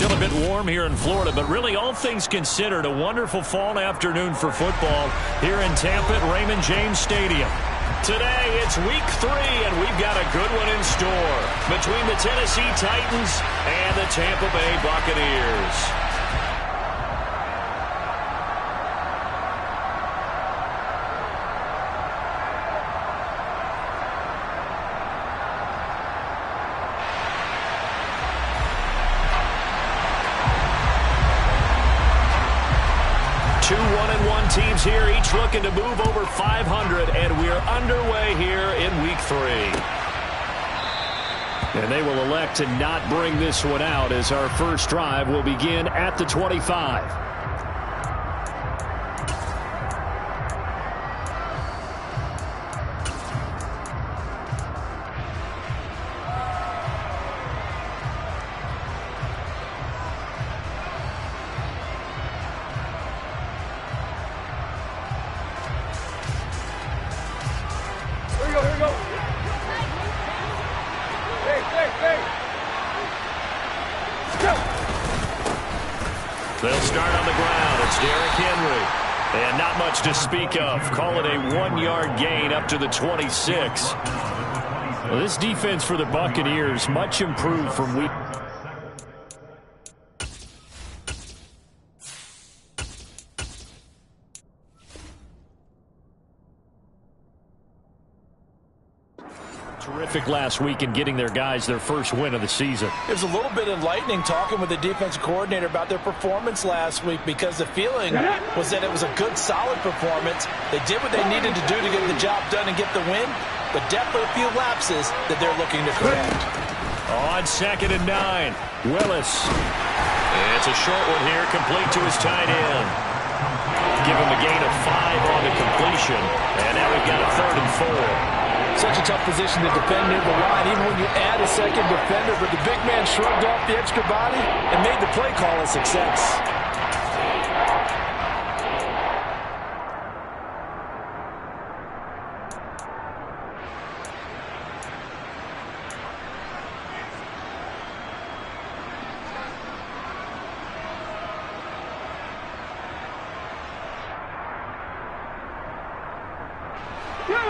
Still a bit warm here in Florida, but really all things considered, a wonderful fall afternoon for football here in Tampa at Raymond James Stadium. Today, it's week 3, and we've got a good one in store between the Tennessee Titans and the Tampa Bay Buccaneers. Two 1-1 teams here, each looking to move over 500, and we're underway here in week 3. And they will elect to not bring this one out as our first drive will begin at the 25. They'll start on the ground. It's Derrick Henry. And not much to speak of. Call it a 1-yard gain up to the 26. Well, this defense for the Buccaneers, much improved from week. Terrific last week in getting their guys their first win of the season. It was a little bit enlightening talking with the defensive coordinator about their performance last week, because the feeling was that it was a good, solid performance. They did what they needed to do to get the job done and get the win, but definitely a few lapses that they're looking to correct. On 2nd and 9, Willis. It's a short one here, complete to his tight end. Give him a gain of 5 on the completion, and now we've got a 3rd and 4. Such a tough position to defend near the line, even when you add a second defender, but the big man shrugged off the extra body and made the play call a success.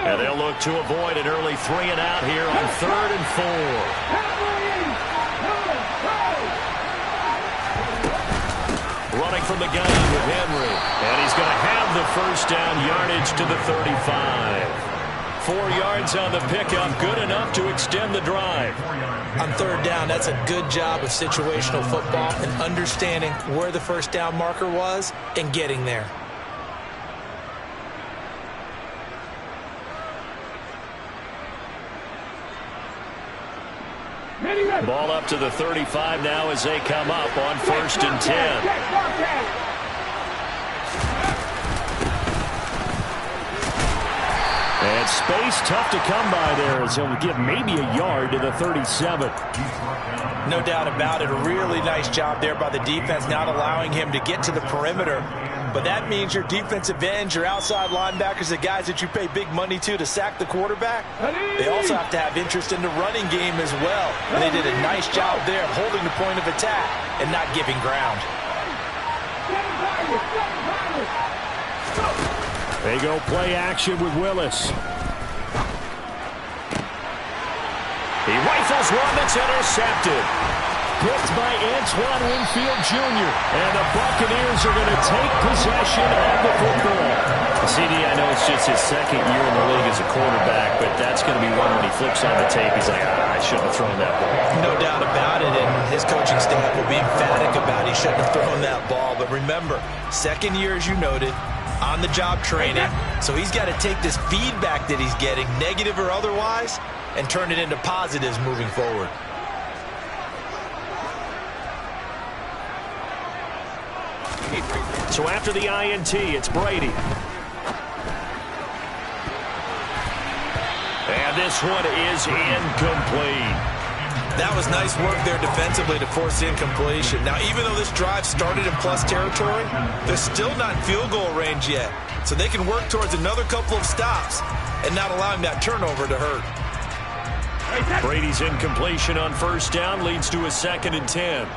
And they'll look to avoid an early 3 and out here on 3rd and 4. Running from the gun with Henry. And he's going to have the first down, yardage to the 35. 4 yards on the pickup, good enough to extend the drive. On 3rd down, that's a good job of situational football and understanding where the first down marker was and getting there. Ball up to the 35 now as they come up on 1st and 10. And space tough to come by there as he'll give maybe a yard to the 37. No doubt about it. A really nice job there by the defense, not allowing him to get to the perimeter. But that means your defensive ends, your outside linebackers, the guys that you pay big money to sack the quarterback, they also have to have interest in the running game as well. And they did a nice job there of holding the point of attack and not giving ground. They go play action with Willis. He rifles one that's intercepted. Picked by Antoine Winfield Jr. And the Buccaneers are going to take possession of the football. CD, I know it's just his 2nd year in the league as a quarterback, but that's going to be one when he flips on the tape. He's like, I shouldn't have thrown that ball. No doubt about it, and his coaching staff will be emphatic about he shouldn't have thrown that ball. But remember, 2nd year, as you noted, on-the-job training. So he's got to take this feedback that he's getting, negative or otherwise, and turn it into positives moving forward. So after the INT, it's Brady. And this one is incomplete. That was nice work there defensively to force incompletion. Now, even though this drive started in plus territory, they're still not in field goal range yet. So they can work towards another couple of stops and not allowing that turnover to hurt. Brady's incompletion on 1st down leads to a 2nd and 10.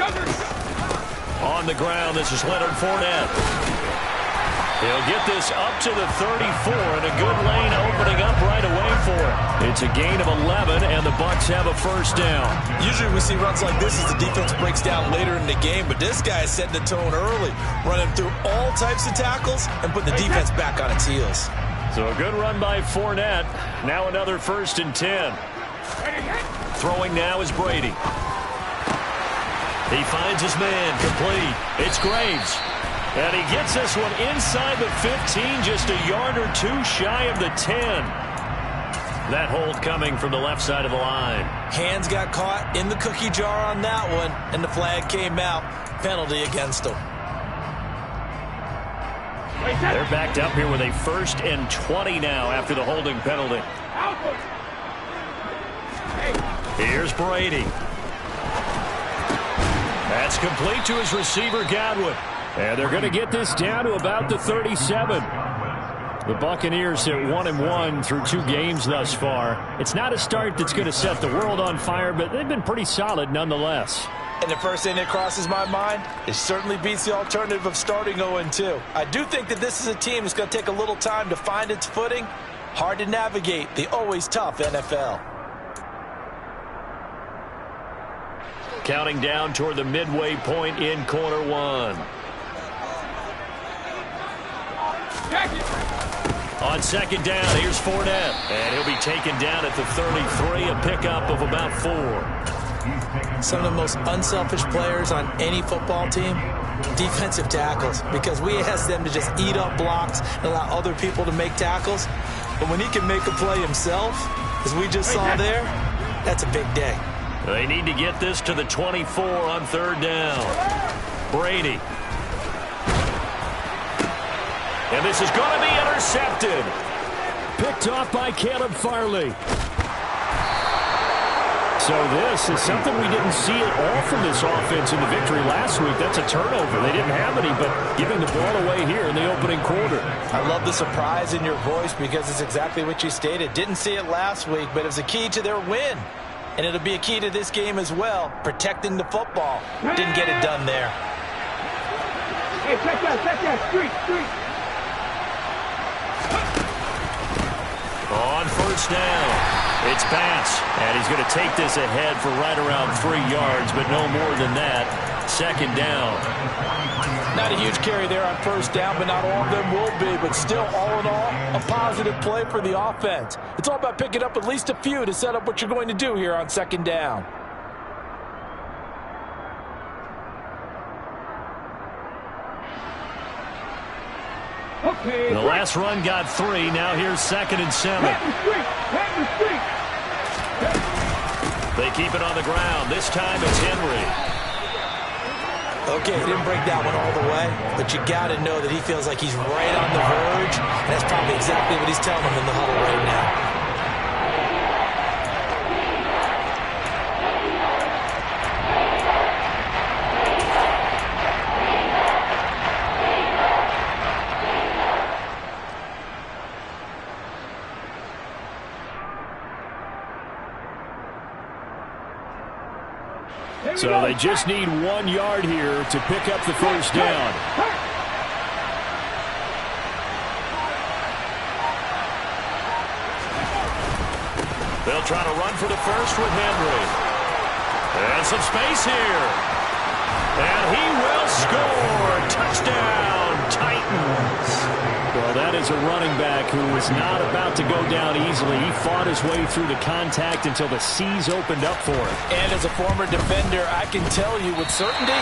On the ground, this is Leonard Fournette. He'll get this up to the 34, and a good lane opening up right away for him. It's a gain of 11, and the Bucs have a first down. Usually we see runs like this as the defense breaks down later in the game, but this guy is setting the tone early, running through all types of tackles and putting the defense back on its heels. So a good run by Fournette. Now another 1st and 10. Throwing now is Brady. He finds his man, complete. It's Graves. And he gets this one inside the 15, just a yard or two shy of the 10. That hold coming from the left side of the line. Hands got caught in the cookie jar on that one, and the flag came out. Penalty against him. They're backed up here with a 1st and 20 now after the holding penalty. Here's Brady. That's complete to his receiver, Godwin. And they're going to get this down to about the 37. The Buccaneers at 1-1 through 2 games thus far. It's not a start that's going to set the world on fire, but they've been pretty solid nonetheless. And the first thing that crosses my mind, it certainly beats the alternative of starting 0-2. I do think that this is a team that's going to take a little time to find its footing. Hard to navigate the always tough NFL. Counting down toward the midway point in quarter 1. On 2nd down, here's Fournette. And he'll be taken down at the 33, a pickup of about 4. Some of the most unselfish players on any football team, defensive tackles, because we ask them to just eat up blocks and allow other people to make tackles. But when he can make a play himself, as we just saw there, that's a big day. They need to get this to the 24 on 3rd down. Brady. And this is going to be intercepted. Picked off by Caleb Farley. So this is something we didn't see at all from this offense in the victory last week. That's a turnover. They didn't have any, but giving the ball away here in the opening quarter. I love the surprise in your voice because it's exactly what you stated. Didn't see it last week, but it was a key to their win. And it'll be a key to this game as well, protecting the football. Didn't get it done there. Hey, check that, street. On 1st down, it's Bass, and he's going to take this ahead for right around 3 yards, but no more than that. 2nd down. Not a huge carry there on 1st down, but not all of them will be. But still, all in all, a positive play for the offense. It's all about picking up at least a few to set up what you're going to do here on 2nd down. The last run got 3. Now here's 2nd and 7. They keep it on the ground. This time it's Henry. Okay, he didn't break that one all the way, but you got to know that he feels like he's right on the verge, and that's probably exactly what he's telling him in the huddle right now. So they just need 1 yard here to pick up the 1st down. They'll try to run for the 1st with Henry. And some space here. And he will score. Touchdown, Titans. Well, that is a running back who was not about to go down easily. He fought his way through the contact until the seas opened up for him. And as a former defender, I can tell you with certainty,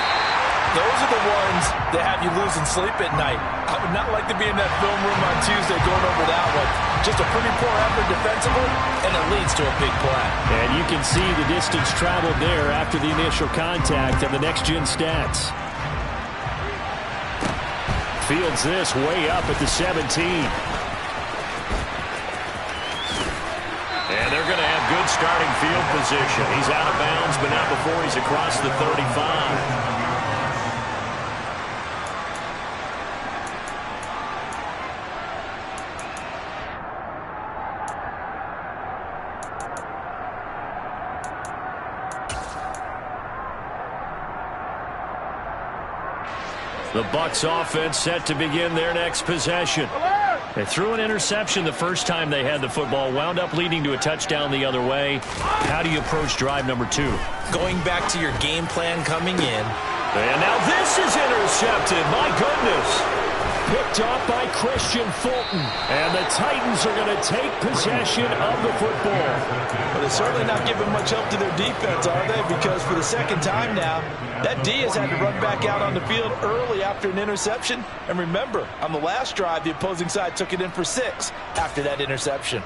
those are the ones that have you losing sleep at night. I would not like to be in that film room on Tuesday going over that one. Just a pretty poor effort defensively, and it leads to a big play. And you can see the distance traveled there after the initial contact and the next-gen stats. Fields this way up at the 17. And they're going to have good starting field position. He's out of bounds, but not before he's across the 35. The Bucs offense set to begin their next possession. They threw an interception the first time they had the football, wound up leading to a touchdown the other way. How do you approach drive number 2? Going back to your game plan coming in. And now this is intercepted. My goodness. Picked off by Christian Fulton. And the Titans are going to take possession of the football. But they're certainly not giving much help to their defense, are they? Because for the second time now, that D has had to run back out on the field early after an interception. And remember, on the last drive, the opposing side took it in for 6 after that interception.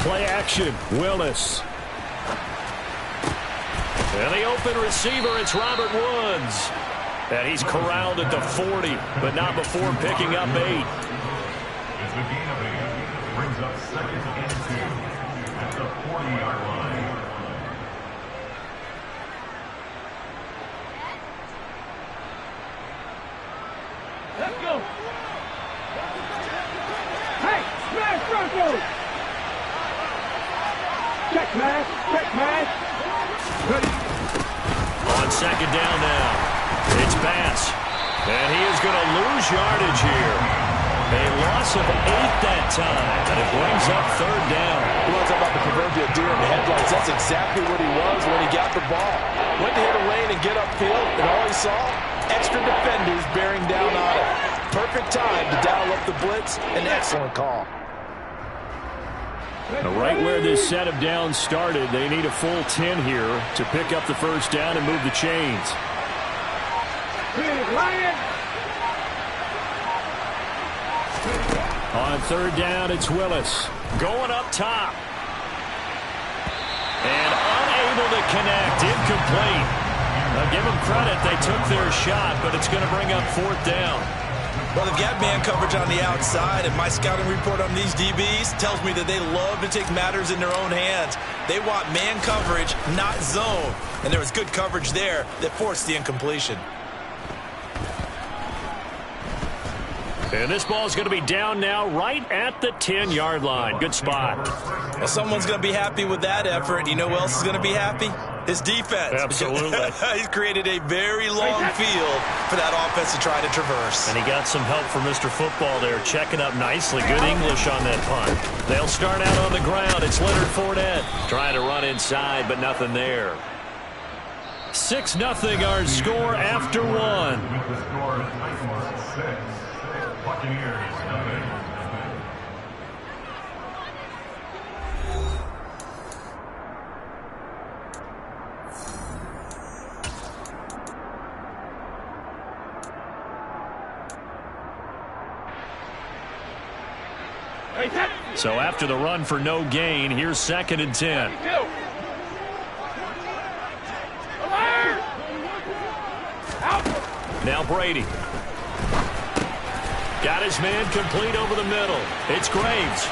Play action, Willis. And the open receiver, it's Robert Woods. And he's corralled at the 40, but not before picking up 8. It's the gain of 8. Brings up 2nd and 2 at the 40-yard line. Let's go. Hey, smash Broncos. Check pass, check pass. Ready. On 2nd down now, it's Bass. And he is going to lose yardage here. A loss of 8 that time, and it brings up 3rd down. You want to talk about the proverbial deer in the headlights? That's exactly what he was when he got the ball. Went to hit a lane and get upfield, and all he saw, extra defenders bearing down on it. Perfect time to dial up the blitz. An excellent call. Right where this set of downs started, they need a full 10 here to pick up the 1st down and move the chains. On 3rd down, it's Willis. Going up top. And unable to connect. Incomplete. Now give them credit. They took their shot, but it's going to bring up 4th down. Well, they've got man coverage on the outside, and my scouting report on these DBs tells me that they love to take matters in their own hands. They want man coverage, not zone. And there was good coverage there that forced the incompletion. And this ball is going to be down now right at the 10-yard line. Good spot. Well, someone's going to be happy with that effort. You know who else is going to be happy? His defense. Absolutely. He's created a very long field for that offense to try to traverse. And he got some help from Mr. Football there, checking up nicely. Good English on that punt. They'll start out on the ground. It's Leonard Fournette trying to run inside, but nothing there. 6-0 our score after 1. With the score, Titans 6, Buccaneers 9. So after the run for no gain, here's 2nd and 10. Now Brady. Got his man complete over the middle. It's Graves.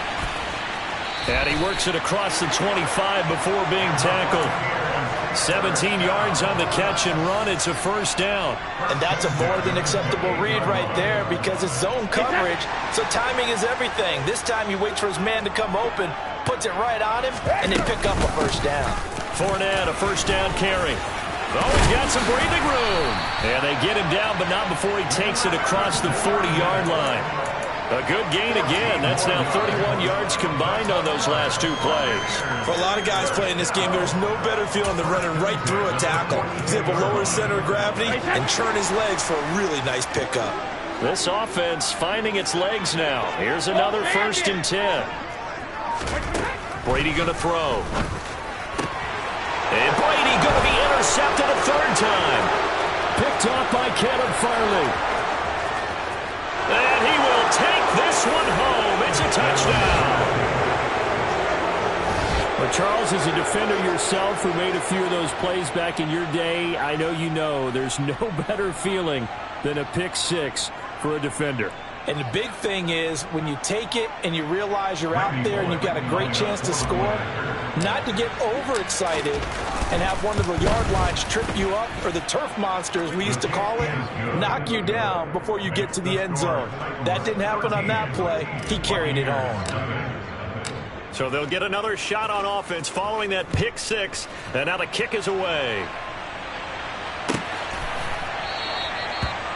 And he works it across the 25 before being tackled. 17 yards on the catch and run. It's a 1st down. And that's a more than acceptable read right there because it's zone coverage, so timing is everything. This time he waits for his man to come open, puts it right on him, and they pick up a 1st down. Fournette, a 1st down carry. Oh, he's got some breathing room. And they get him down, but not before he takes it across the 40-yard line. A good gain again. That's now 31 yards combined on those last 2 plays. For a lot of guys playing this game, there's no better feeling than running right through a tackle. He's able to lower his center of gravity and churn his legs for a really nice pickup. This offense finding its legs now. Here's another 1st and 10. Brady going to throw. And Brady going to be intercepted a 3rd time. Picked off by Caleb Farley. And he will take this one home. It's a touchdown. Well, Charles, as a defender yourself who made a few of those plays back in your day, I know you know there's no better feeling than a pick 6 for a defender. And the big thing is when you take it and you realize you're out there and you've got a great chance to score, not to get overexcited and have one of the yard lines trip you up, or the turf monsters, we used to call it, knock you down before you get to the end zone. That didn't happen on that play. He carried it home. So they'll get another shot on offense following that pick six, and now the kick is away.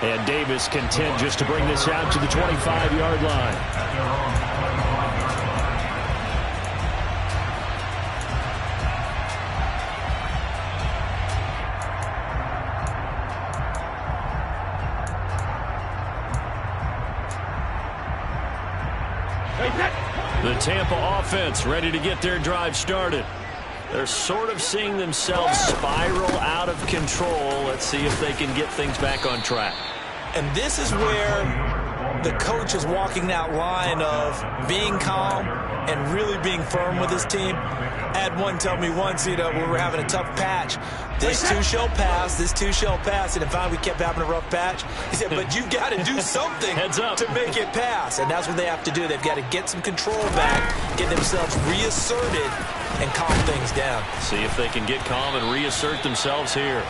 And Davis content just to bring this out to the 25-yard line. The Tampa offense ready to get their drive started. They're sort of seeing themselves spiral out of control. Let's see if they can get things back on track. And this is where the coach is walking that line of being calm and really being firm with his team. I had one tell me once, when we were having a tough patch, this too shall pass, this too shall pass. And if we kept having a rough patch, he said, but you've got to do something to make it pass. And that's what they have to do. They've got to get some control back, get themselves reasserted, and calm things down. See if they can get calm and reassert themselves here.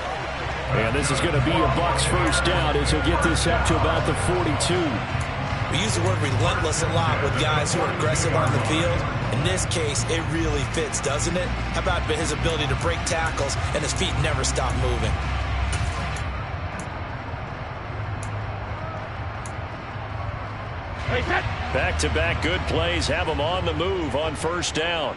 And this is going to be a Bucs first down as he'll get this up to about the 42. We use the word relentless a lot with guys who are aggressive on the field. In this case, it really fits, doesn't it? How about his ability to break tackles and his feet never stop moving? Back-to-back good plays have them on the move on first down.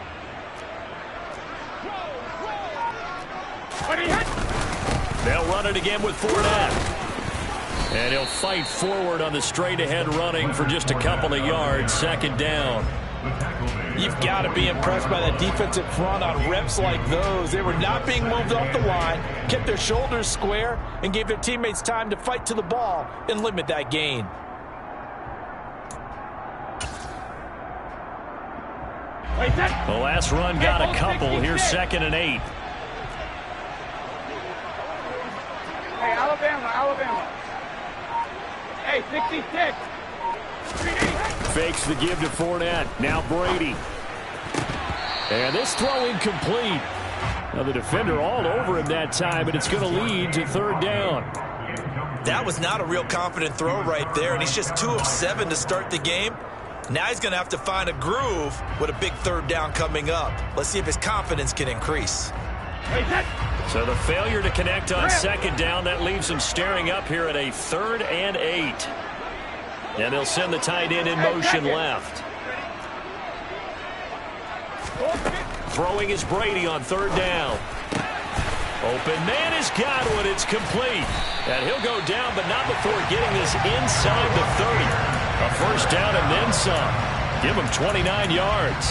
They'll run it again with Fournette. And he'll fight forward on the straight-ahead running for just a couple of yards. Second down. You've got to be impressed by that defensive front on reps like those. They were not being moved off the line, kept their shoulders square, and gave their teammates time to fight to the ball and limit that gain. The last run got a couple. Here's 2nd and 8. Hey, Alabama. Hey, 66. Fakes the give to Fournette. Now Brady. And this throw incomplete. Now the defender all over him that time, and it's going to lead to 3rd down. That was not a real confident throw right there, and he's just 2 of 7 to start the game. Now he's going to have to find a groove with a big 3rd down coming up. Let's see if his confidence can increase. So the failure to connect on 2nd down, that leaves him staring up here at a 3rd and 8. And they'll send the tight end in motion left. Throwing is Brady on 3rd down. Open man has got one. It's complete. And he'll go down, but not before getting this inside the 30. A first down and then some. Give them 29 yards.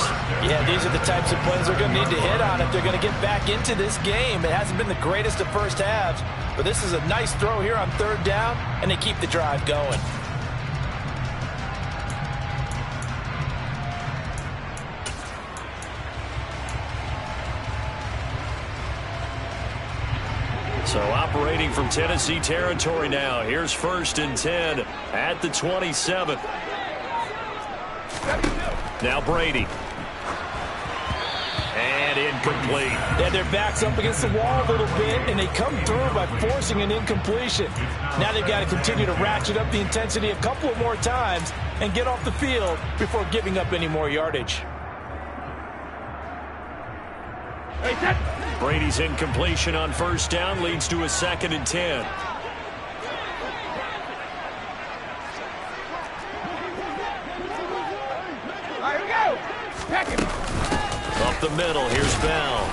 Yeah, these are the types of plays they're going to need to hit on if they're going to get back into this game. It hasn't been the greatest of first halves, but this is a nice throw here on 3rd down, and they keep the drive going. So operating from Tennessee territory now. Here's 1st and 10 at the 27. Now Brady. And incomplete. Yeah, their back's up against the wall a little bit, and they come through by forcing an incompletion. Now they've got to continue to ratchet up the intensity a couple of more times and get off the field before giving up any more yardage. Brady's incompletion on 1st down leads to a 2nd and 10. Up the middle, here's Bell.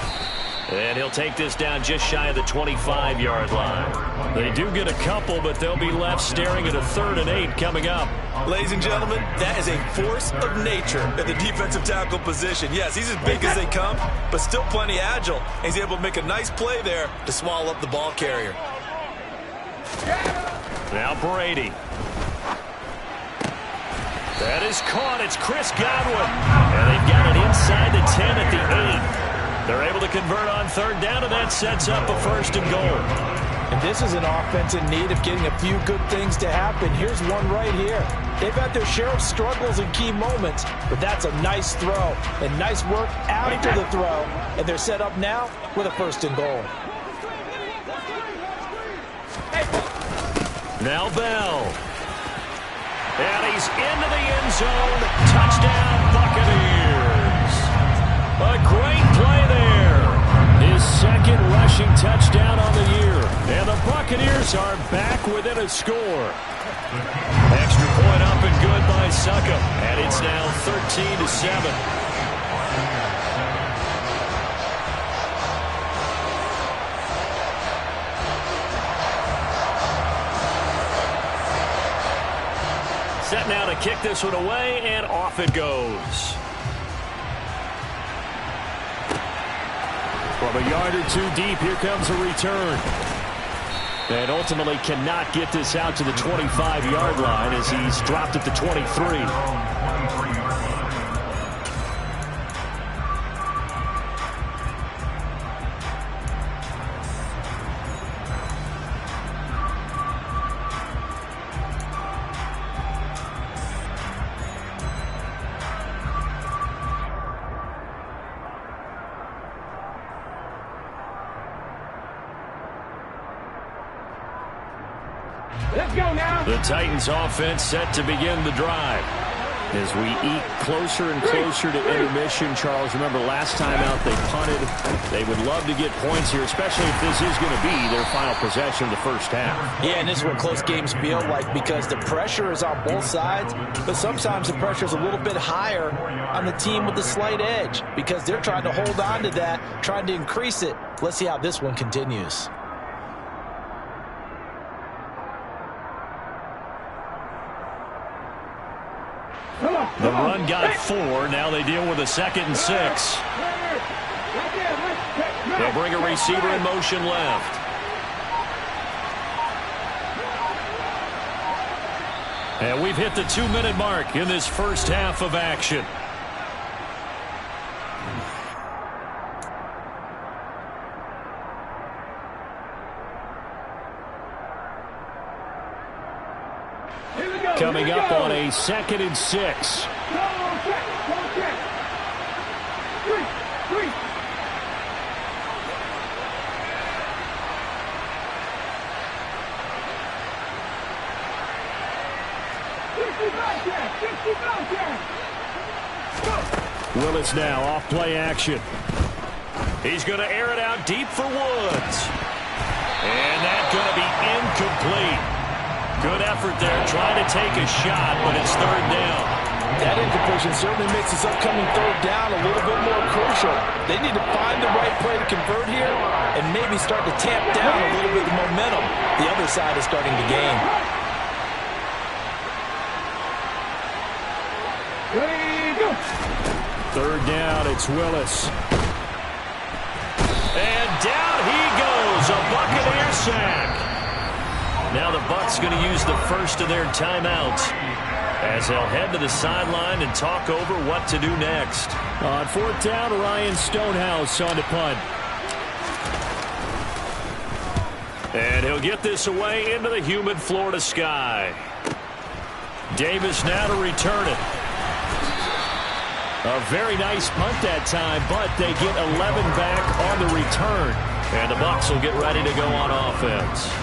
And he'll take this down just shy of the 25-yard line. They do get a couple, but they'll be left staring at a 3rd and 8 coming up. Ladies and gentlemen, that is a force of nature at the defensive tackle position. Yes, he's as big as they come, but still plenty agile. He's able to make a nice play there to swallow up the ball carrier. Now Brady. That is caught. It's Chris Godwin. And they've got it inside the 10 at the 8. They're able to convert on 3rd down, and that sets up a 1st and goal. And this is an offense in need of getting a few good things to happen. Here's one right here. They've had their share of struggles in key moments, but that's a nice throw and nice work after the throw. And they're set up now with a 1st and goal. Now Bell. And he's into the end zone. Touchdown, Buccaneers. A great play there. His 2nd rushing touchdown on the year. And the Buccaneers are back within a score. Extra point up and good by Suckup. And it's now 13-7. Set now to kick this one away, and off it goes. From a yard or 2 deep, here comes a return. And ultimately cannot get this out to the 25-yard line as he's dropped at the 23. Let's go now. The Titans offense set to begin the drive. As we eat closer and closer to intermission, Charles, remember last time out they punted. They would love to get points here, especially if this is going to be their final possession of the first half. Yeah, and this is what close games feel like because the pressure is on both sides, but sometimes the pressure is a little bit higher on the team with the slight edge because they're trying to hold on to that, trying to increase it. Let's see how this one continues. The run got 4. Now they deal with a 2nd and 6. They'll bring a receiver in motion left. And we've hit the 2-minute mark in this first half of action. Coming up on a 2nd and 6. Willis now off play action. He's going to air it out deep for Woods. And that's going to be incomplete. Good effort there, trying to take a shot, but it's 3rd down. That incompletion certainly makes this upcoming 3rd down a little bit more crucial. They need to find the right play to convert here and maybe start to tamp down a little bit of momentum. The other side is starting to gain. Third down, it's Willis. And down he goes, a Buccaneer sack. Now the Bucs going to use the first of their timeouts as they'll head to the sideline and talk over what to do next. On 4th down, Ryan Stonehouse on to punt. And he'll get this away into the humid Florida sky. Davis now to return it. A very nice punt that time, but they get 11 back on the return. And the Bucs will get ready to go on offense.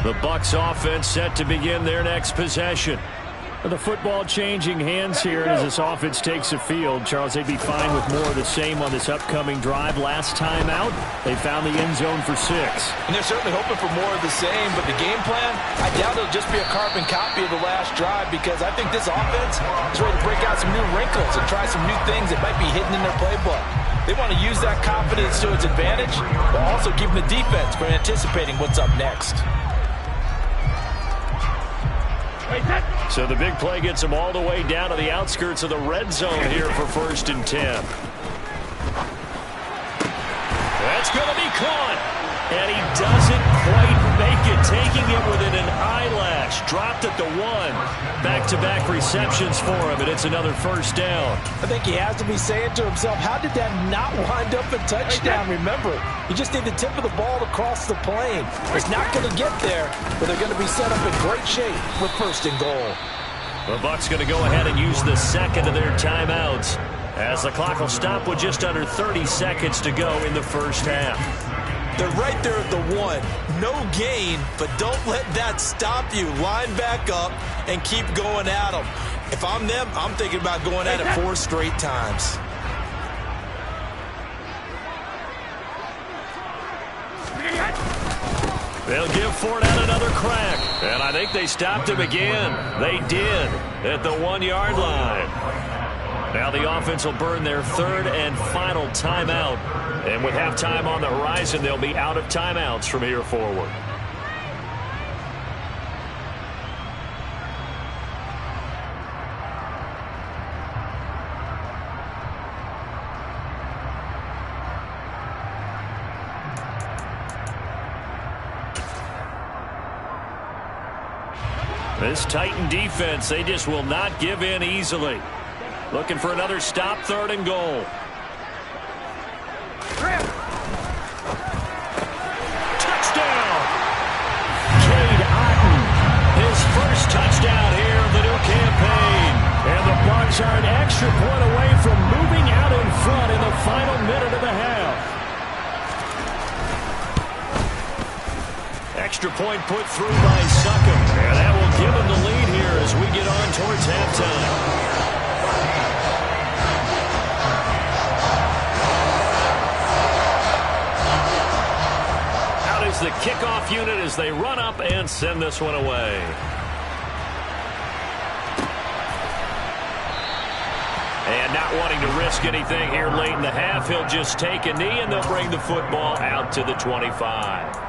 The Bucs offense set to begin their next possession. The football changing hands here as this offense takes the field. Charles, they'd be fine with more of the same on this upcoming drive. Last time out, they found the end zone for 6. And they're certainly hoping for more of the same, but the game plan, I doubt it'll just be a carbon copy of the last drive because I think this offense is ready to break out some new wrinkles and try some new things that might be hidden in their playbook. They want to use that confidence to its advantage, but also give them the defense for anticipating what's up next. So the big play gets him all the way down to the outskirts of the red zone here for 1st and 10. That's going to be caught. And he doesn't quite make it, taking it within an eyelash. Dropped at the 1. Back-to-back receptions for him, and it's another 1st down. I think he has to be saying to himself, how did that not wind up a touchdown? Remember, you just need the tip of the ball to cross the plane. It's not going to get there, but they're going to be set up in great shape with 1st and goal. The Bucs going to go ahead and use the second of their timeouts, as the clock will stop with just under 30 seconds to go in the 1st half. They're right there at the 1. No gain, but don't let that stop you. Line back up and keep going at them. If I'm them, I'm thinking about going at it 4 straight times. They'll give Fournette another crack. And I think they stopped him again. They did at the 1-yard line. Now the offense will burn their 3rd and final timeout. And with halftime on the horizon, they'll be out of timeouts from here forward. This Titan defense, they just will not give in easily. Looking for another stop, 3rd and goal. Touchdown! Cade Otton, his first touchdown here of the new campaign. And the Bucs are an extra point away from moving out in front in the final minute of the half. Extra point put through by Succop. And that will give him the lead here as we get on towards halftime. The kickoff unit as they run up and send this one away. And not wanting to risk anything here late in the half, he'll just take a knee and they'll bring the football out to the 25.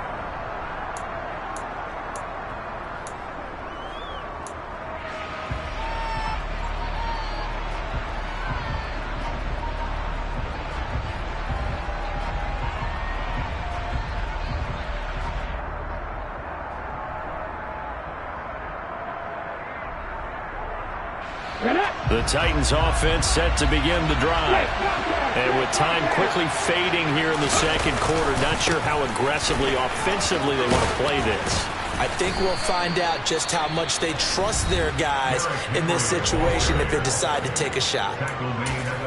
The Titans offense set to begin the drive. And with time quickly fading here in the 2nd quarter, not sure how aggressively, offensively they want to play this. I think we'll find out just how much they trust their guys in this situation if they decide to take a shot.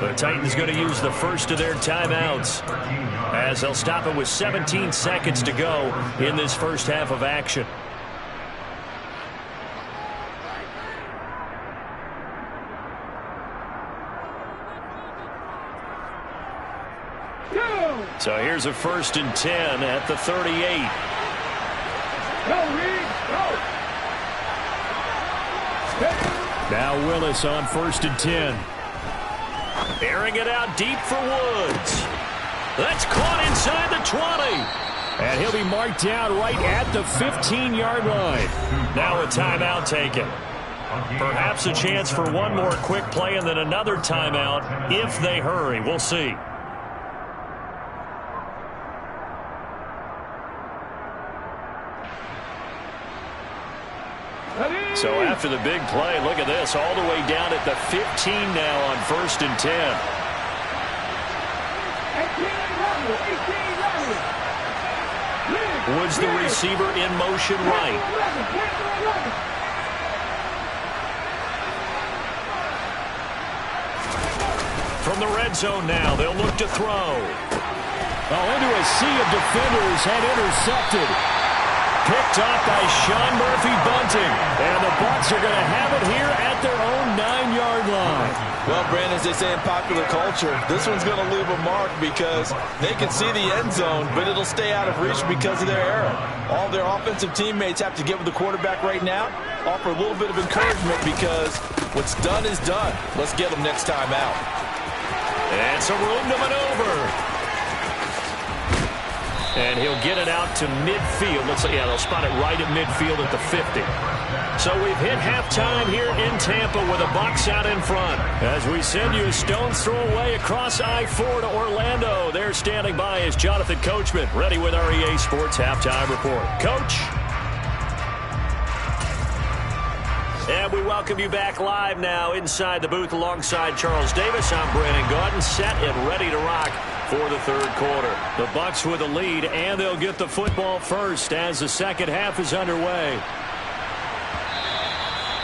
The Titans going to use the first of their timeouts as they'll stop it with 17 seconds to go in this 1st half of action. So here's a 1st and 10 at the 38. Go, Reed, go. Now Willis on 1st and 10. Airing it out deep for Woods. That's caught inside the 20. And he'll be marked down right at the 15-yard line. Now a timeout taken. Perhaps a chance for one more quick play and then another timeout if they hurry. We'll see. So after the big play, look at this, all the way down at the 15 now on 1st and 10. Woods, the receiver, in motion right. From the red zone now, they'll look to throw. Oh, into a sea of defenders and intercepted. Picked off by Sean Murphy-Bunting. And the Bucs are going to have it here at their own 9-yard line. Well, Brandon, as they say in popular culture, this one's going to leave a mark because they can see the end zone, but it'll stay out of reach because of their error. All their offensive teammates have to give the quarterback right now, offer a little bit of encouragement because what's done is done. Let's get them next time out. And some room to maneuver. And he'll get it out to midfield. They'll spot it right at midfield at the 50. So we've hit halftime here in Tampa with the Bucs out in front. As we send you a stone's throw away across I-4 to Orlando. There standing by is Jonathan Coachman, ready with our EA Sports Halftime Report. Coach. And we welcome you back live now inside the booth alongside Charles Davis. I'm Brandon Gaudin, set and ready to rock for the third quarter. The Bucs with a lead, and they'll get the football first as the second half is underway.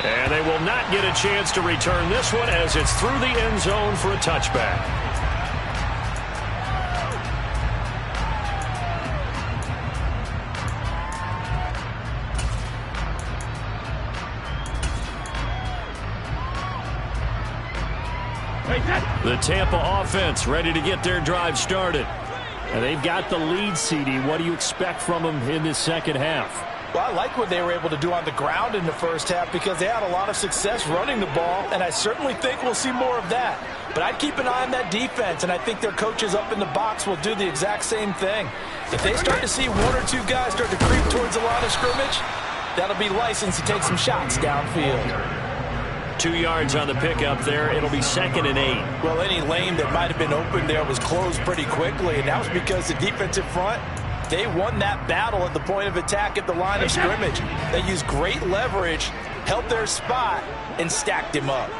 And they will not get a chance to return this one as it's through the end zone for a touchback. The Tampa offense ready to get their drive started. And they've got the lead, CD. What do you expect from them in this second half? Well, I like what they were able to do on the ground in the first half because they had a lot of success running the ball, and I certainly think we'll see more of that. But I'd keep an eye on that defense, and I think their coaches up in the box will do the exact same thing. If they start to see one or two guys start to creep towards the line of scrimmage, that'll be license to take some shots downfield. 2 yards on the pickup there. It'll be 2nd and 8. Well, any lane that might have been open there was closed pretty quickly, and that was because the defensive front, they won that battle at the point of attack at the line of scrimmage. They used great leverage, held their spot, and stacked him up.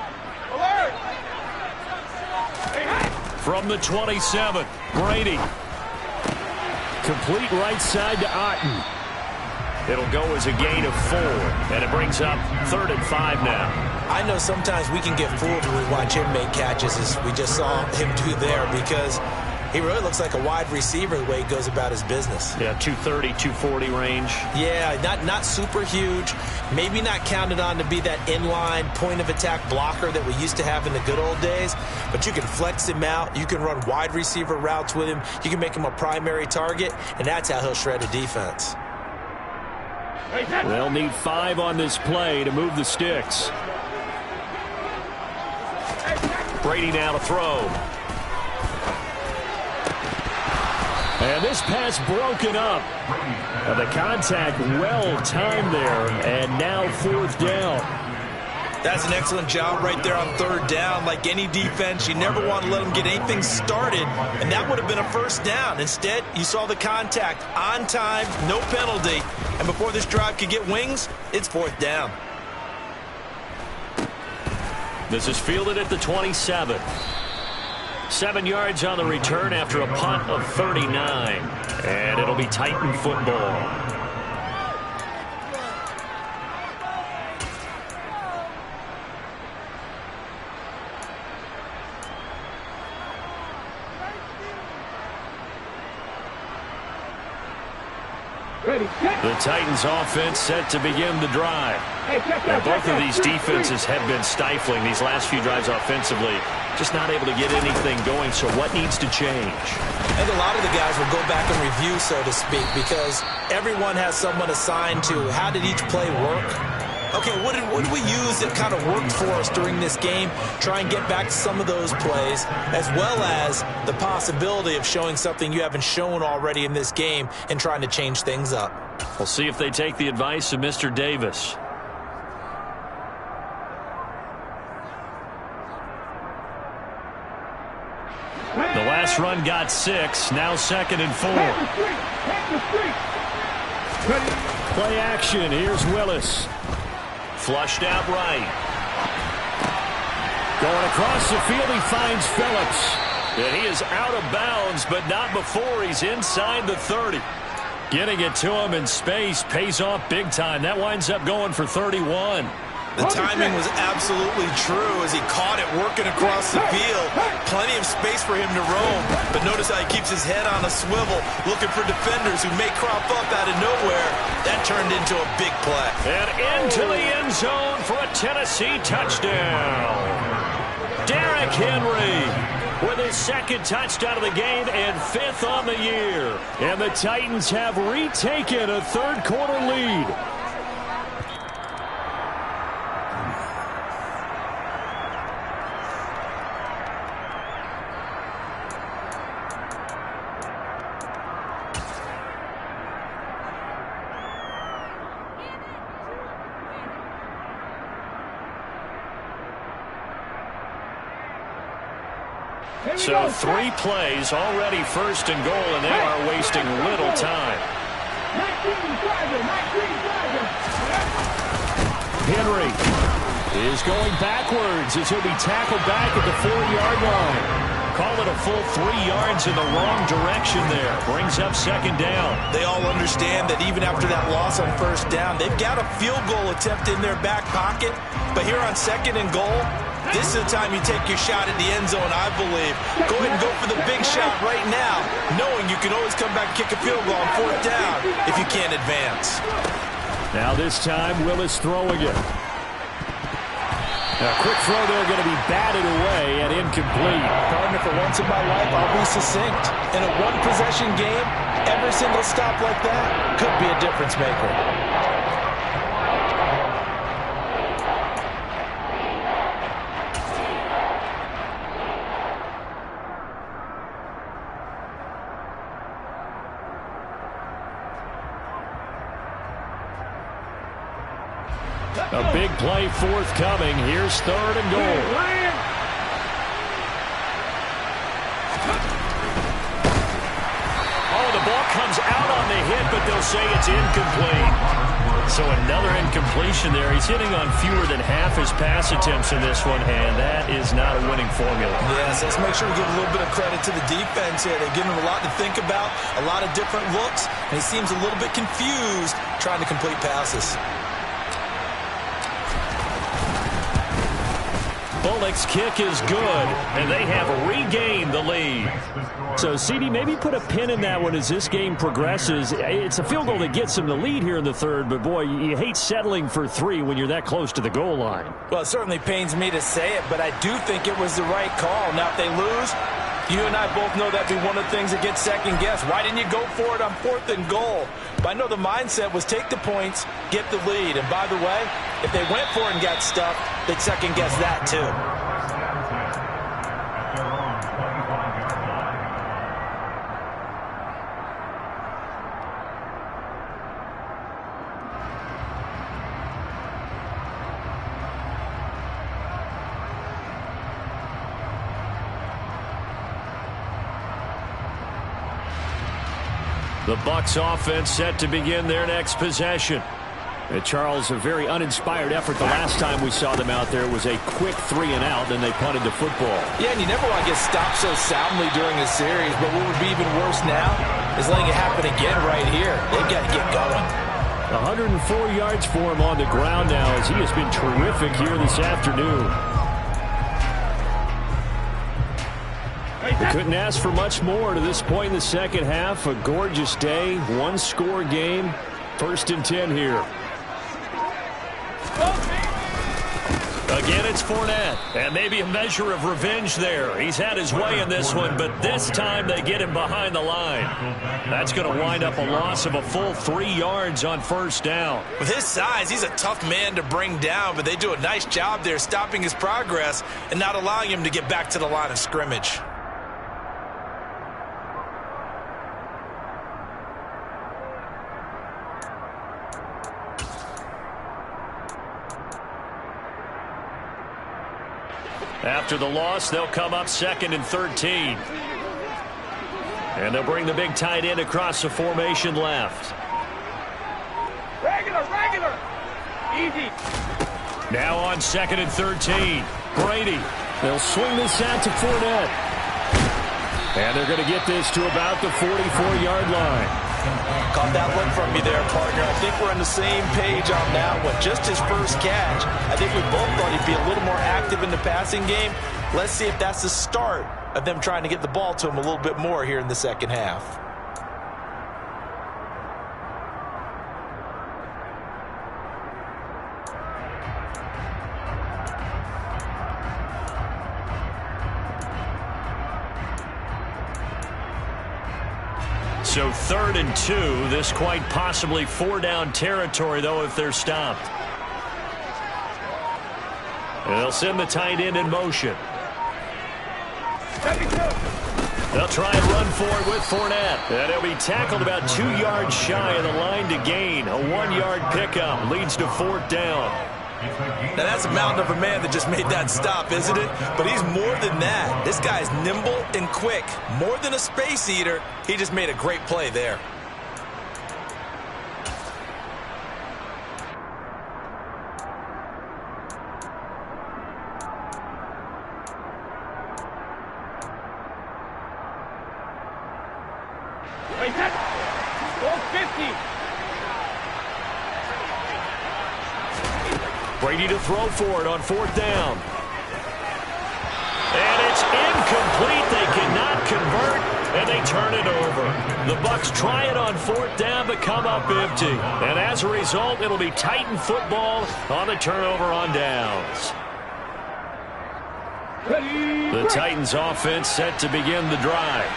From the 27, Brady. Complete right side to Otten. It'll go as a gain of 4, and it brings up 3rd and 5 now. I know sometimes we can get fooled when we watch him make catches, as we just saw him do there, because he really looks like a wide receiver the way he goes about his business. Yeah, 230, 240 range. Yeah, not super huge. Maybe not counted on to be that inline point-of-attack blocker that we used to have in the good old days, but you can flex him out. You can run wide receiver routes with him. You can make him a primary target, and that's how he'll shred a defense. They'll need 5 on this play to move the sticks. Brady now to throw. And this pass broken up. The contact well timed there, and now 4th down. That's an excellent job right there on 3rd down. Like any defense, you never want to let them get anything started, and that would have been a 1st down. Instead, you saw the contact on time, no penalty, and before this drive could get wings, it's 4th down. This is fielded at the 27. 7 yards on the return after a punt of 39. And it'll be Titan football. The Titans offense set to begin the drive. And both of these defenses have been stifling these last few drives offensively. Just not able to get anything going, so what needs to change? I think a lot of the guys will go back and review, so to speak, because everyone has someone assigned to how did each play work. Okay, what did we use that kind of worked for us during this game? Try and get back to some of those plays, as well as the possibility of showing something you haven't shown already in this game and trying to change things up. We'll see if they take the advice of Mr. Davis. The last run got 6, now 2nd and 4. Play action, here's Willis. Flushed out right. Going across the field, he finds Phillips. And he is out of bounds, but not before he's inside the 30. Getting it to him in space pays off big time. That winds up going for 31. The timing was absolutely true as he caught it working across the field. Plenty of space for him to roam, but notice how he keeps his head on a swivel, looking for defenders who may crop up out of nowhere. That turned into a big play. And into the end zone for a Tennessee touchdown. Derrick Henry with his 2nd touchdown of the game and 5th on the year. And the Titans have retaken a third quarter lead. So 3 plays already first and goal, and they are wasting little time. Henry is going backwards as he'll be tackled back at the 4-yard line. Call it a full 3 yards in the wrong direction there. Brings up second down. They all understand that even after that loss on first down, they've got a field goal attempt in their back pocket. But here on second and goal, this is the time you take your shot at the end zone, I believe. Go ahead and go for the big shot right now, knowing you can always come back and kick a field goal on fourth down if you can't advance. Now this time, Willis throwing it. A quick throw there going to be batted away and incomplete. Partner, for once in my life, I'll be succinct. In a one-possession game, every single stop like that could be a difference maker. A big play forthcoming. Here's third and goal. Oh, the ball comes out on the hit, but they'll say it's incomplete. So another incompletion there. He's hitting on fewer than half his pass attempts in this one, and that is not a winning formula. Yes, let's make sure we give a little bit of credit to the defense here. They're giving him a lot to think about, a lot of different looks, and he seems a little bit confused trying to complete passes. Bullock's kick is good, and they have regained the lead. So, CD, maybe put a pin in that one as this game progresses. It's a field goal that gets them the lead here in the third, but, boy, you hate settling for 3 when you're that close to the goal line. Well, it certainly pains me to say it, but I do think it was the right call. Now, if they lose, you and I both know that'd be one of the things that gets second-guessed. Why didn't you go for it on fourth and goal? But I know the mindset was take the points, get the lead. And by the way, if they went for it and got stuffed, they'd second-guess that too. The Bucs offense set to begin their next possession. Charles, a very uninspired effort the last time we saw them out there. It was a quick 3 and out, then they punted the football. Yeah, and you never want to get stopped so soundly during a series, but what would be even worse now is letting it happen again right here. They've got to get going. 104 yards for him on the ground now as he has been terrific here this afternoon. They couldn't ask for much more to this point in the second half. A gorgeous day, 1-score game. 1st and 10 here. Again, it's Fournette, and maybe a measure of revenge there. He's had his way in this one, but this time they get him behind the line. That's going to wind up a loss of a full 3 yards on first down. With his size, he's a tough man to bring down, but they do a nice job there stopping his progress and not allowing him to get back to the line of scrimmage. After the loss, they'll come up 2nd and 13. And they'll bring the big tight end across the formation left. Regular. Easy. Now on 2nd and 13. Brady. They'll swing this out to Fournette. And they're going to get this to about the 44-yard line. Caught that look from me there, partner. I think we're on the same page on that one. Just his first catch. I think we both thought he'd be a little more active in the passing game. Let's see if that's the start of them trying to get the ball to him a little bit more here in the second half. So 3rd and 2. This quite possibly 4-down territory, though, if they're stopped. And they'll send the tight end in motion. They'll try and run for it with Fournette. And he'll be tackled about 2 yards shy of the line to gain. A 1-yard pickup leads to 4th down. Now that's a mountain of a man that just made that stop, isn't it? But he's more than that. This guy's nimble and quick. More than a space eater, he just made a great play there. Wait, that's 450. Brady to throw for it on 4th down. And it's incomplete. They cannot convert, and they turn it over. The Bucs try it on 4th down, but come up empty. And as a result, it'll be Titan football on the turnover on downs. The Titans offense set to begin the drive.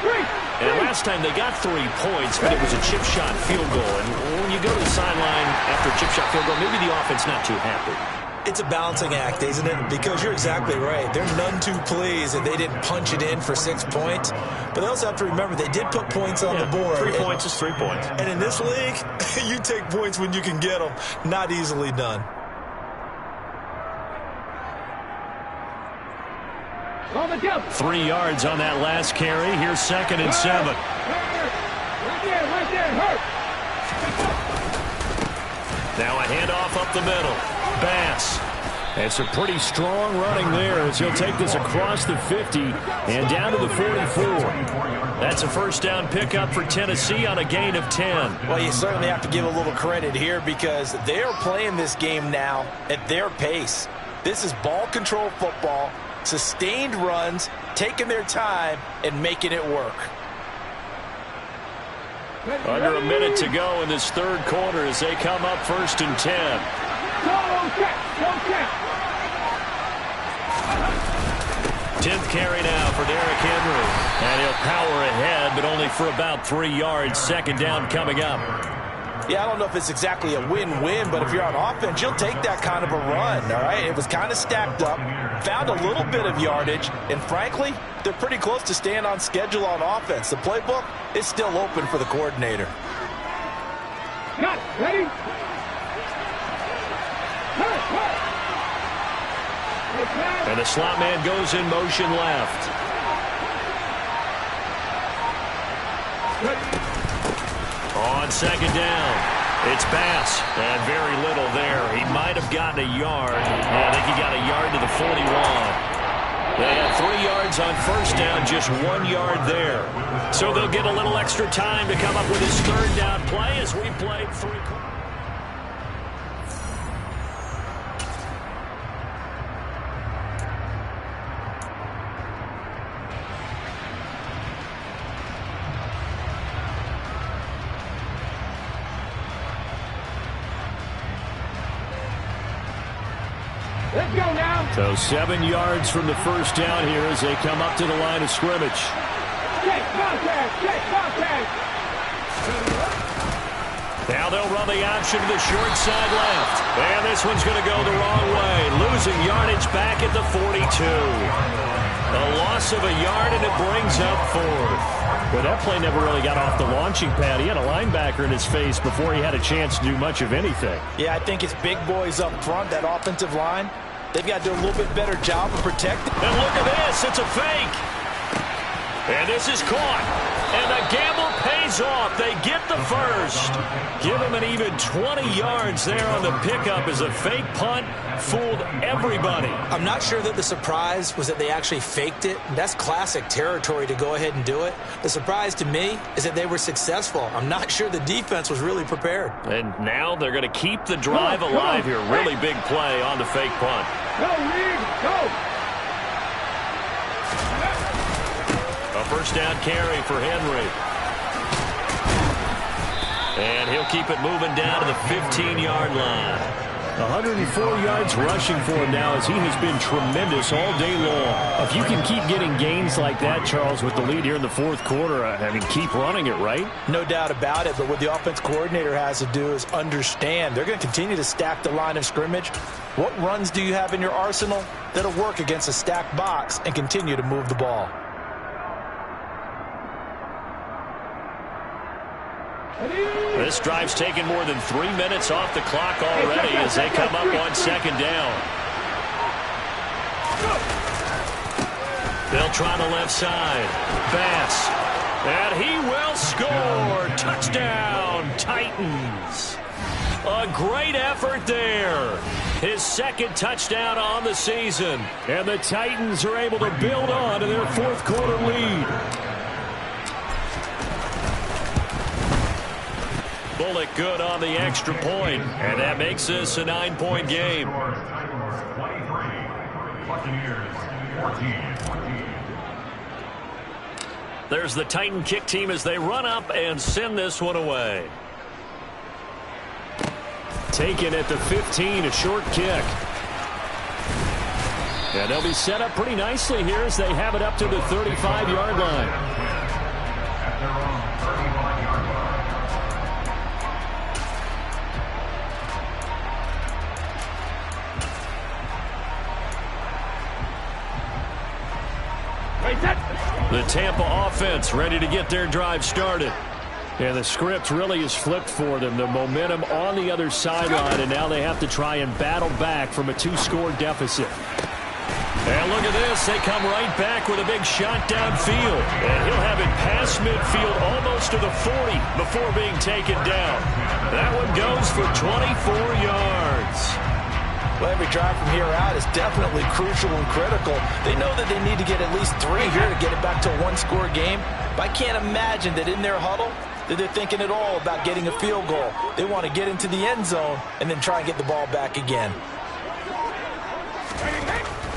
And last time they got 3 points, but it was a chip shot field goal. And when you go to the sideline after a chip shot field goal, maybe the offense not too happy. It's a balancing act, isn't it? Because you're exactly right. They're none too pleased that they didn't punch it in for 6 points. But they also have to remember they did put points on the board. 3 points is 3 points. And in this league, you take points when you can get them. Not easily done. On the jump. 3 yards on that last carry. Here's 2nd and 7. Right there, hurt. Now a handoff up the middle. Bass. It's a pretty strong running there as he'll take this across the 50 and down to the 44. That's a 1st down pickup for Tennessee on a gain of 10. Well, you certainly have to give a little credit here because they're playing this game now at their pace. This is ball control football, sustained runs, taking their time, and making it work. Under a minute to go in this 3rd quarter as they come up 1st and 10. Go check. 10th carry now for Derrick Henry. And he'll power ahead, but only for about 3 yards. 2nd down coming up. Yeah, I don't know if it's exactly a win-win, but if you're on offense, you'll take that kind of a run, all right? It was kind of stacked up, found a little bit of yardage, and frankly, they're pretty close to staying on schedule on offense. The playbook is still open for the coordinator. Got ready. And the slot man goes in motion left. On 2nd down, it's Bass, and very little there. He might have gotten a yard. I think he got a yard to the 41. They had 3 yards on 1st down, just 1 yard there. So they'll get a little extra time to come up with his 3rd down play as we played 3 quarters. Let's go now. So 7 yards from the 1st down here as they come up to the line of scrimmage. Check contact. Now they'll run the option to the short side left. And this one's going to go the wrong way. Losing yardage back at the 42. A loss of a yard, and it brings up 4th. Well, that play never really got off the launching pad. He had a linebacker in his face before he had a chance to do much of anything. Yeah, I think it's big boys up front, that offensive line. They've got to do a little bit better job of protecting. And look at this. It's a fake. And this is caught. And the gamble pays off. They get the 1st. Give them an even 20 yards there on the pickup as a fake punt fooled everybody. I'm not sure that the surprise was that they actually faked it. That's classic territory to go ahead and do it. The surprise to me is that they were successful. I'm not sure the defense was really prepared. And now they're going to keep the drive alive here. Really big play on the fake punt. Go, Reed, go. A 1st down carry for Henry. And he'll keep it moving down to the 15-yard line. 104 yards rushing for him now as he has been tremendous all day long. If you can keep getting gains like that, Charles, with the lead here in the 4th quarter, I mean, keep running it, right? No doubt about it, but what the offense coordinator has to do is understand. They're going to continue to stack the line of scrimmage. What runs do you have in your arsenal that'll work against a stacked box and continue to move the ball? Ready. This drive's taken more than 3 minutes off the clock already as they come up on second down. They'll try the left side. Bass. And he will score. Touchdown, Titans. A great effort there. His second touchdown on the season. And the Titans are able to build on to their fourth quarter lead. Bullock good on the extra point. And that makes this a 9-point game. Titans 23, Buccaneers 14. There's the Titan kick team as they run up and send this one away. Taken at the 15, a short kick. And they'll be set up pretty nicely here as they have it up to the 35-yard line. At their own 35-yard line. The Tampa offense ready to get their drive started. And the script really is flipped for them. The momentum on the other sideline, and now they have to try and battle back from a 2-score deficit. And look at this. They come right back with a big shot downfield. And he'll have it past midfield almost to the 40 before being taken down. That one goes for 24 yards. Well, every drive from here out is definitely crucial and critical. They know that they need to get at least 3 here to get it back to a 1-score game. But I can't imagine that in their huddle that they're thinking at all about getting a field goal. They want to get into the end zone and then try and get the ball back again.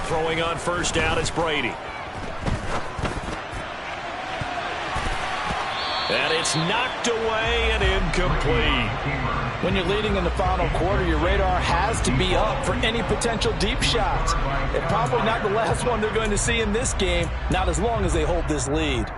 Throwing on first down is Brady. And it's knocked away and incomplete. When you're leading in the final quarter, your radar has to be up for any potential deep shots. And probably not the last one they're going to see in this game, not as long as they hold this lead.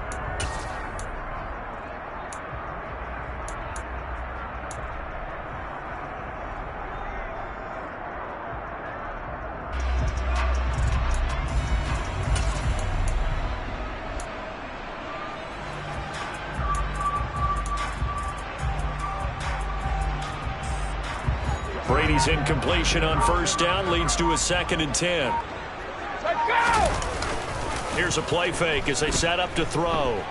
Brady's incompletion on first down leads to a 2nd and 10. Let's go! Here's a play fake as they set up to throw.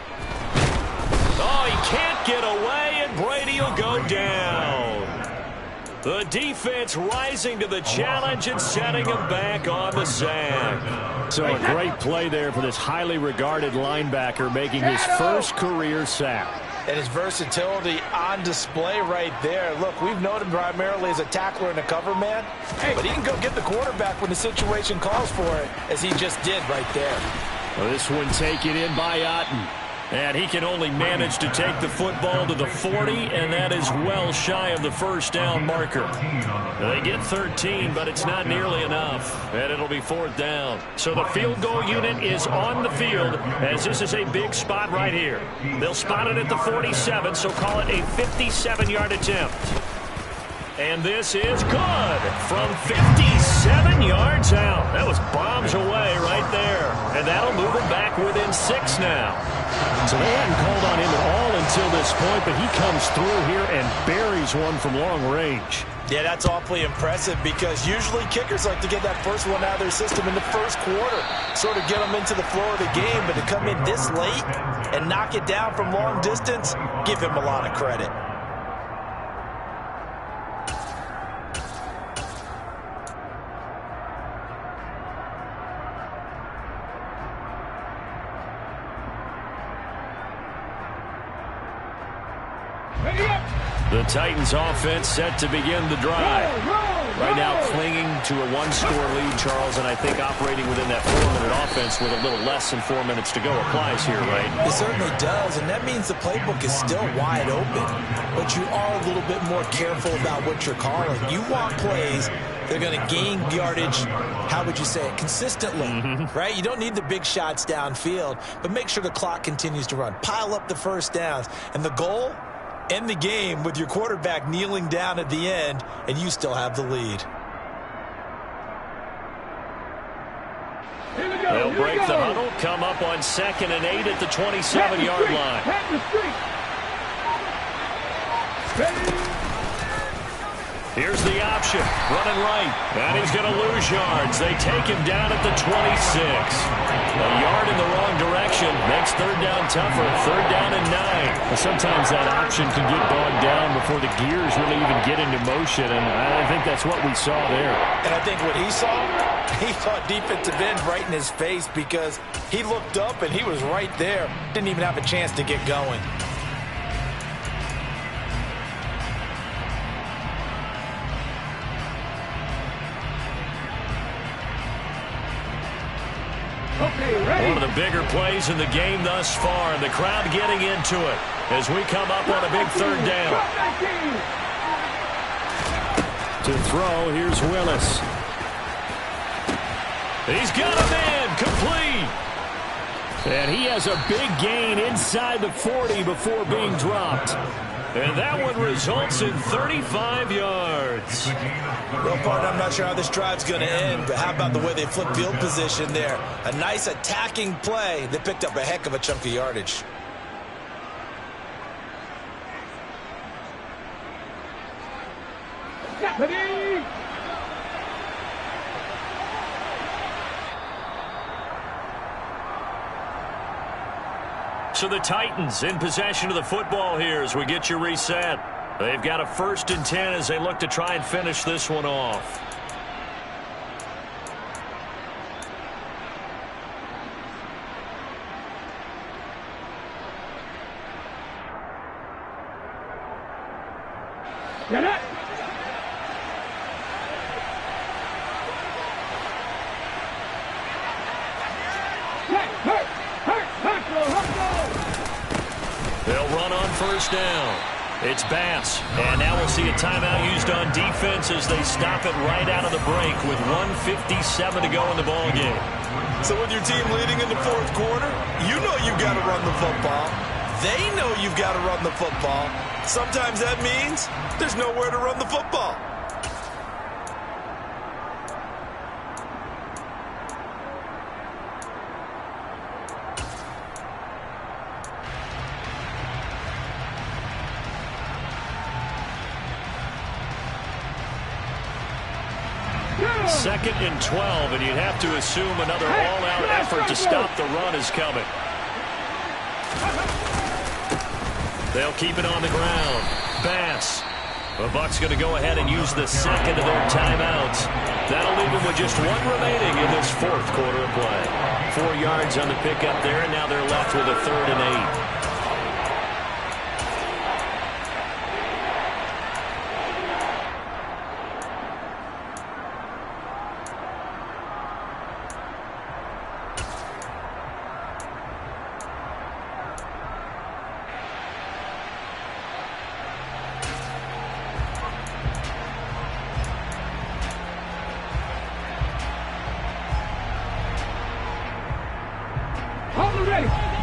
Oh, he can't get away, and Brady will go down. The defense rising to the challenge and setting him back on the sack. So a great play there for this highly regarded linebacker making his first career sack. And his versatility on display right there. Look, we've known him primarily as a tackler and a cover man, but he can go get the quarterback when the situation calls for it, as he just did right there. Well, this one taken in by Otten. And he can only manage to take the football to the 40, and that is well shy of the first down marker. They get 13, but it's not nearly enough, and it'll be 4th down. So the field goal unit is on the field, as this is a big spot right here. They'll spot it at the 47, so call it a 57-yard attempt. And this is good from 57 yards out. That was bombs away right there. And that'll move him back within 6 now. So they hadn't called on him at all until this point, but he comes through here and buries one from long range. Yeah, that's awfully impressive because usually kickers like to get that first one out of their system in the first quarter, sort of get them into the flow of the game, but to come in this late and knock it down from long distance, give him a lot of credit. The Titans offense set to begin the drive. Right now clinging to a 1-score lead, Charles, and I think operating within that 4-minute offense with a little less than 4 minutes to go applies here, right? It certainly does, and that means the playbook is still wide open. But you are a little bit more careful about what you're calling. You want plays they're going to gain yardage, how would you say it, consistently, right? You don't need the big shots downfield, but make sure the clock continues to run. Pile up the first downs, and the goal, end the game with your quarterback kneeling down at the end, and you still have the lead. They'll break the huddle, come up on 2nd and 8 at the 27-yard line. Here's the option, running right, and he's going to lose yards. They take him down at the 26. A yard in the wrong direction makes third down tougher. Third down and 9. Sometimes that option can get bogged down before the gears really even get into motion, and I think that's what we saw there. And I think what he saw defensive end right in his face, because he looked up and he was right there. Didn't even have a chance to get going. One of the bigger plays in the game thus far, and the crowd getting into it as we come up on a big third down. To throw, here's Willis. He's got a man, complete. And he has a big gain inside the 40 before being dropped. And that one results in 35 yards. Well, partner, I'm not sure how this drive's going to end, but how about the way they flip field position there? A nice attacking play that picked up a heck of a chunk of yardage. So the Titans in possession of the football here as we get you reset. They've got a 1st and 10 as they look to try and finish this one off. Get it! They'll run on 1st down. It's Bass, and now we'll see a timeout used on defense as they stop it right out of the break with 1:57 to go in the ball game. So with your team leading in the 4th quarter, you know you've got to run the football. They know you've got to run the football. Sometimes that means there's nowhere to run the football. Second and 12, and you'd have to assume another all-out effort to stop the run is coming. They'll keep it on the ground. Bass. The Bucs going to go ahead and use the second of their timeouts. That'll leave them with just one remaining in this 4th quarter of play. 4 yards on the pickup there, and now they're left with a 3rd and 8.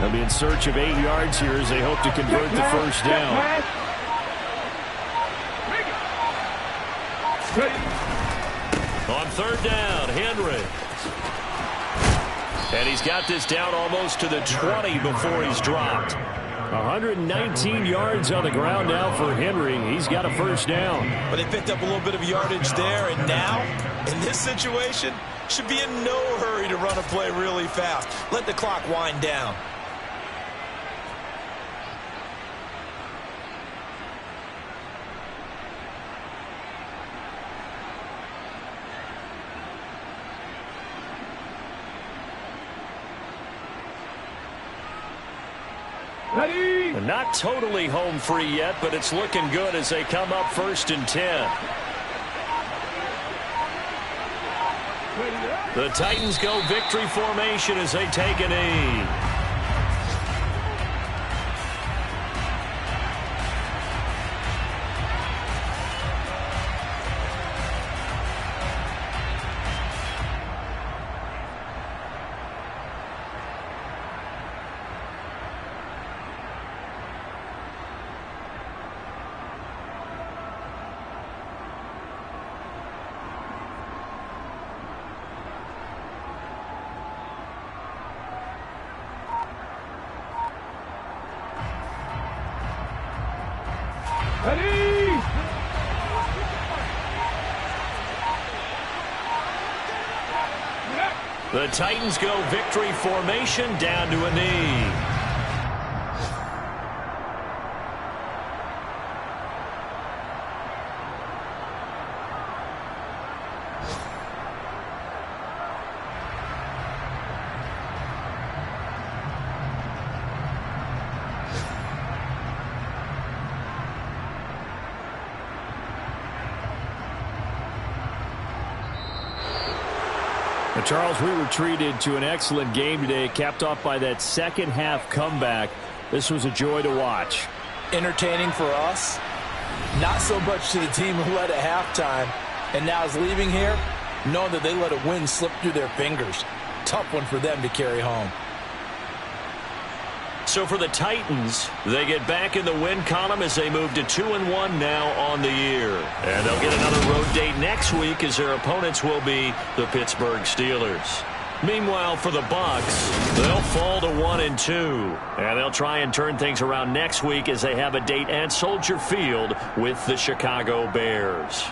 They'll be in search of 8 yards here as they hope to convert the 1st down. On 3rd down, Henry. And he's got this down almost to the 20 before he's dropped. 119 yards on the ground now for Henry. He's got a 1st down. But they picked up a little bit of yardage there, and now, in this situation, should be in no hurry to run a play really fast. Let the clock wind down. Not totally home free yet, but it's looking good as they come up 1st and 10. The Titans go victory formation as they take a knee. The Titans go victory formation down to a knee. Charles, we were treated to an excellent game today, capped off by that second half comeback. This was a joy to watch. Entertaining for us, not so much to the team who led at halftime and now is leaving here, knowing that they let a win slip through their fingers. Tough one for them to carry home. So for the Titans, they get back in the win column as they move to 2-1 now on the year. And they'll get another road date next week as their opponents will be the Pittsburgh Steelers. Meanwhile, for the Bucs, they'll fall to 1-2. And they'll try and turn things around next week as they have a date at Soldier Field with the Chicago Bears.